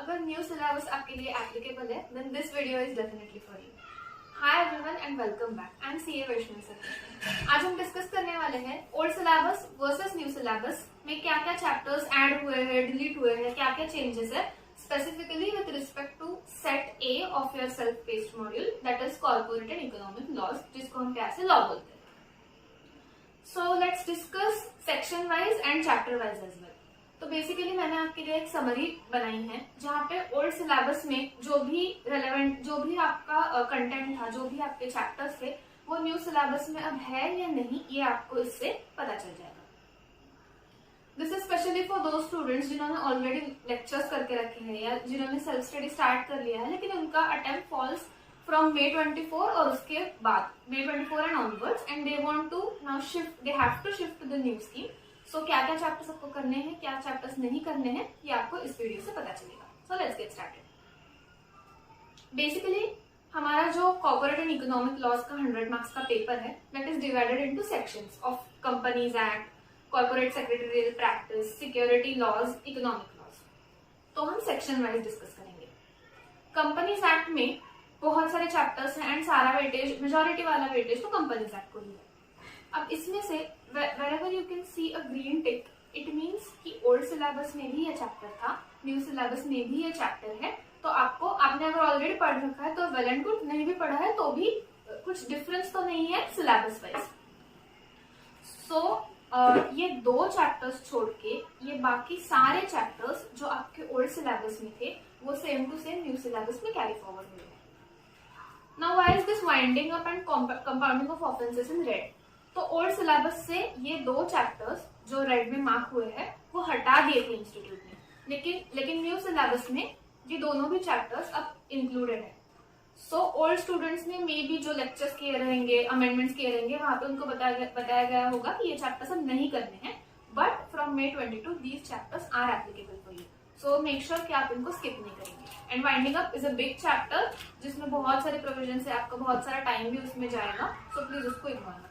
अगर new syllabus आपके लिए एप्लीकेबल है then this video is definitely for you. Hi everyone and welcome back. I am CA Vaishnavi sir. आज हम discuss करने वाले हैं old syllabus versus new syllabus में क्या क्या चैप्टर्स ऐड हुए हैं, डिलीट हुए हैं, क्या क्या चेंजेस है specifically with respect to set a of your self based module that is corporate and economic laws, जिसको हम प्यार से लॉ बोलते हैं। So let's discuss section wise and chapter wise as well. तो बेसिकली मैंने आपके लिए एक समरी बनाई है जहाँ पे ओल्ड सिलेबस में जो भी रेलेवेंट, जो भी आपका कंटेंट था, जो भी आपके चैप्टर्स थे, वो न्यू सिलेबस में अब है या नहीं, ये आपको इससे पता चल जाएगा। दिस इज स्पेशली फॉर दो स्टूडेंट्स जिन्होंने ऑलरेडी लेक्चर्स करके रखे हैं या जिन्होंने सेल्फ स्टडी स्टार्ट कर लिया है, लेकिन उनका अटेम्प्ट फॉल्स फ्रॉम May 24 और उसके बाद May 24 and onwards, and they want to now shift, they have to shift to the new scheme. So क्या क्या चैप्टर्स आपको करने हैं, क्या चैप्टर्स नहीं करने हैं, ये आपको इस वीडियो से पता चलेगा। So let's get started. Basically हमारा जो कॉर्पोरेट एंड इकोनॉमिक लॉज का 100 मार्क्स का पेपर है that is divided into sections of companies act, corporate secretarial practice, security laws, economic laws. तो हम सेक्शन वाइज डिस्कस करेंगे। कंपनीज एक्ट में बहुत सारे चैप्टर्स हैं एंड सारा वेटेज, मेजोरिटी वाला वेटेज तो कंपनीज एक्ट को ही है। अब इसमें से wherever you can see a green tick, it means कि ओल्ड सिलेबस में भी ये चैप्टर था, न्यू सिलेबस में भी ये चैप्टर है। तो आपको, आपने अगर ऑलरेडी पढ़ रखा है तो वेल एंड गुड, नहीं भी पढ़ा है तो भी कुछ डिफरेंस तो नहीं है सिलेबस वाइज। सो ये दो चैप्टर्स छोड़ के ये बाकी सारे चैप्टर्स जो आपके ओल्ड सिलेबस में थे वो same to same new syllabus में कैरी फॉरवर्ड हुए हैं। Now why is this winding up and compounding of offences in red? तो ओल्ड सिलेबस से ये दो चैप्टर्स जो रेड में मार्क हुए हैं वो हटा दिए थे इंस्टीट्यूट ने, लेकिन न्यू सिलेबस में ये दोनों भी चैप्टर्स अब इंक्लूडेड है। सो ओल्ड स्टूडेंट्स ने मे बी जो लेक्चर्स किए रहेंगे, अमेंडमेंट्स किए रहेंगे, वहां पे उनको बताया गया होगा कि ये चैप्टर्स अब नहीं करने हैं, but from May 22 these chapters are applicable for you. So make sure कि आप इनको स्किप नहीं करेंगे। And winding up is a big chapter जिसमें बहुत सारे प्रोविजन है, आपका बहुत सारा टाइम भी उसमें जाएगा, सो प्लीज उसको इग्नोर मत करना।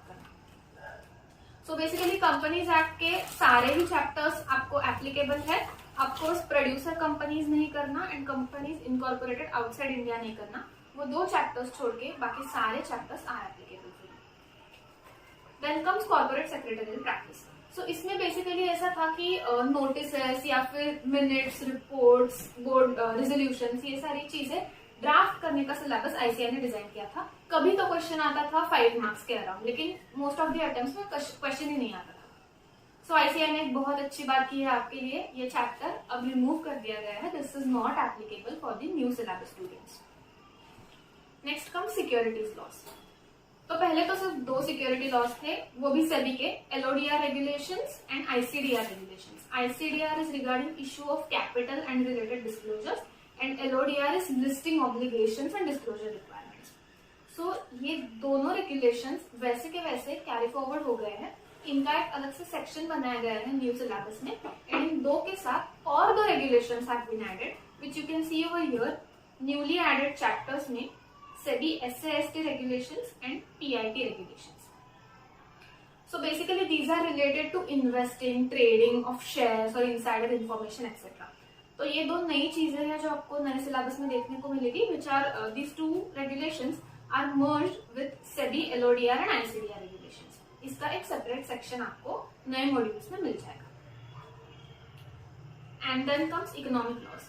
सो बेसिकली कंपनीज एक्ट के सारे ही चैप्टर्स आपको एप्लीकेबल है। ऑफकोर्स प्रोड्यूसर कंपनीज नहीं करना and companies incorporated outside India नहीं करना, वो दो चैप्टर्स छोड़ के बाकी सारे chapters are applicable for you. Then comes corporate secretarial practice. So इसमें बेसिकली ऐसा था कि नोटिस या फिर मिनट्स, रिपोर्ट्स, बोर्ड रेजोल्यूशंस, ये सारी चीजें ड्राफ्ट करने का सिलेबस आईसीआई ने डिजाइन किया था। कभी तो क्वेश्चन आता था 5 मार्क्स के अराउंड, लेकिन मोस्ट ऑफ द अटेम्प्ट्स में क्वेश्चन ही नहीं आता था। सो आईसीआई ने एक बहुत अच्छी बात की है आपके लिए, ये चैप्टर अब रिमूव कर दिया गया है। This is not applicable for the new syllabus students. Next come securities loss. तो पहले तो सिर्फ दो सिक्योरिटी लॉज थे, वो भी सेबी के, LODR regulations and ICDR regulations. ICDR is regarding issue of capital and related disclosures and LODR is listing obligations and disclosure requirements. So ये दोनों regulations वैसे के वैसे कैरी फॉरवर्ड हो गए हैं। इनका एक अलग से सेक्शन बनाया गया है न्यू सिलेबस में, एंड इन दो के साथ और दो regulations have been added, which you can see over here. Newly added chapters में SEBI SAST regulations and PIT regulations. So basically these are related to investing, trading of shares or insider information etc. तो ये दो नई चीजें हैं जो आपको नए सिलेबस में देखने को मिलेगी, which are these two regulations are merged with SEBI, LODR and ICDR regulations. इसका एक सेपरेट सेक्शन आपको नए मॉड्यूल्स में मिल जाएगा। And then comes economic laws.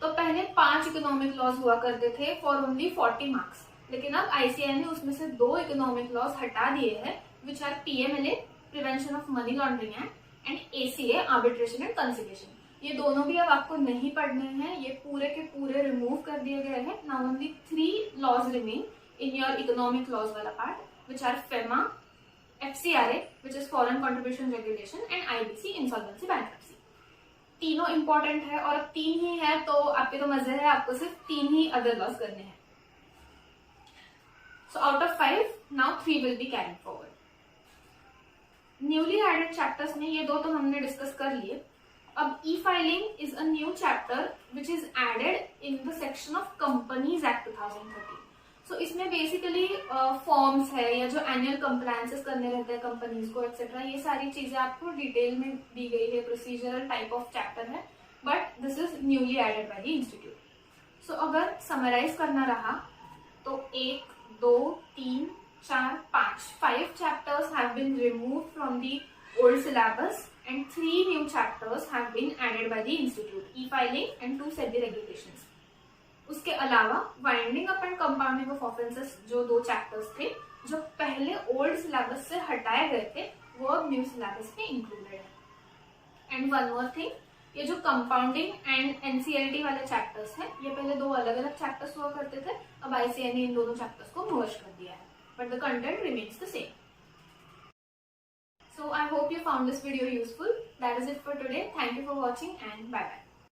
तो पहले 5 इकोनॉमिक लॉज हुआ करते थे फॉर ओनली 40 मार्क्स, लेकिन अब आईसीआई ने उसमें से 2 इकोनॉमिक लॉज हटा दिए हैं, which are PMLA, prevention of money laundering act, and ACA, arbitration and conciliation. ये दोनों भी अब आपको नहीं पढ़ने हैं, ये पूरे के पूरे रिमूव कर दिए गए हैं। Now only 3 laws remain in your economic laws वाला part, which are FEMA, FCRA which is foreign contribution regulation, and IBC, insolvency bankruptcy. तीनों इंपॉर्टेंट है और अब 3 ही है तो आपके तो मजे है, आपको सिर्फ 3 ही अदर लॉज करने हैं। So out of 5 now 3 will be carried forward. Newly added chapters में ये दो तो हमने डिस्कस कर लिए। अब e filing is a new chapter which is added in the section of companies act 2013। सो इसमें बेसिकली फॉर्म्स है या जो एनुअल कंप्लायंसेस करने रहते हैं कंपनीज को एक्सेट्रा, ये सारी चीजें आपको डिटेल में दी गई है, प्रोसीजरल टाइप ऑफ चैप्टर है, but this is newly added by the institute. So अगर समराइज करना रहा तो 1, 2, 3, 4, 5 chapters have been removed from the old syllabus and 3 new chapters have been added by the institute, e-filing and to set the regulations. उसके अलावा winding up and compounding of offences जो 2 chapters थे जो पहले old syllabus से हटाए गए थे वो अब न्यू सिलेबस में इंक्लूडेड है. एंड वन मोर थिंग, ये जो कंपाउंडिंग एंड एनसीएलटी वाले चैप्टर्स हैं ये पहले 2 अलग अलग चैप्टर्स हुआ करते थे, अब आईसीएआई ने इन दोनों चैप्टर्स को मर्ज कर दिया है, but the content remains the same. So I hope you found this video useful. That is it for today. Thank you for watching and bye bye.